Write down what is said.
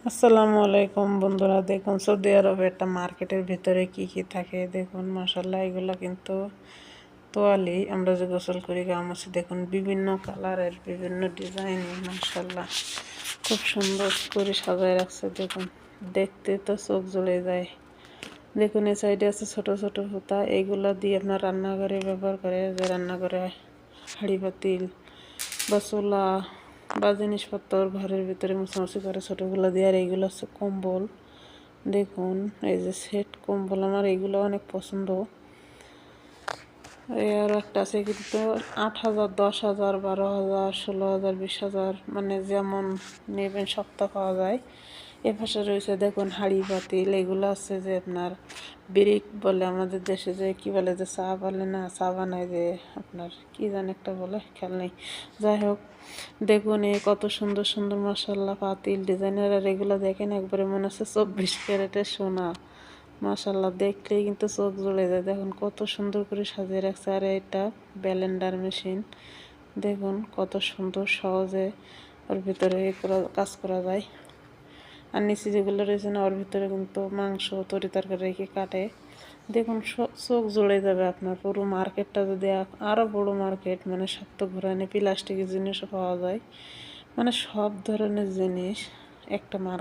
আসসালামু আলাইকুম বন্ধুরা, দেখুন সৌদি আরবে একটা মার্কেটের ভিতরে কি কি থাকে দেখুন। মাশাআল্লাহ, এগুলো কিন্তু তোয়ালি, আমরা যে গোসল করি গামছা, দেখুন বিভিন্ন কালারের বিভিন্ন ডিজাইনের। মাশাআল্লাহ, খুব সুন্দর করে সাজায় রাখছে। দেখুন, দেখতে তো চোখ জ্বলে যায়। দেখুন, এই সাইডে আছে ছোট ছোট ফুতা, এইগুলা দিয়ে আপনার রান্নাঘরে ব্যবহার করে, যে রান্নাঘরে হাঁড়ি পাতিল বা চুলা বা জিনিসপত্র ঘরের ভিতরে মুছামুছি করে ছোটোগুলো দিয়ে। আর এইগুলো হচ্ছে কম্বল। দেখুন, এই যে সেট কম্বল, আমার এইগুলো অনেক পছন্দ। আর একটা আছে কিন্তু 8,000, 10,000, 12,000, 16,000, 20,000, মানে যেমন নেবেন সপ্তাহ পাওয়া যায়। এ পাশে রয়েছে দেখুন হাঁড়ি পাতিল, এগুলো আছে যে আপনার ব্রিক বলে আমাদের দেশে, যে কি বলে, যে চা বলে না, চা বানায়, যে আপনার কি জানি একটা বলে, খেয়াল নেই। যাই হোক, দেখুন এ কত সুন্দর সুন্দর মাশাআল্লাহ পাতিল ডিজাইনের। আর এগুলো দেখেন একবারে মনে হচ্ছে 24 ক্যারেটের সোনা। মাশাআল্লাহ, দেখলেই কিন্তু চোখ জ্বলে যায়। দেখুন কত সুন্দর করে সাজিয়ে রাখছে। আর এটা ব্লেন্ডার মেশিন, দেখুন কত সুন্দর, সহজে ওর ভিতরে কাজ করা যায়। আর নিচে যেগুলো রয়েছে না, ওর ভিতরে কিন্তু মাংস তরি তরকারি রেখে কাটে। দেখুন চোখ জুড়ে যাবে আপনার। পুরো মার্কেটটা যদি আরও বড় মার্কেট, মানে সপ্ত ঘোরানে প্লাস্টিকের জিনিসও পাওয়া যায়, মানে সব ধরনের জিনিস একটা মার্কেট।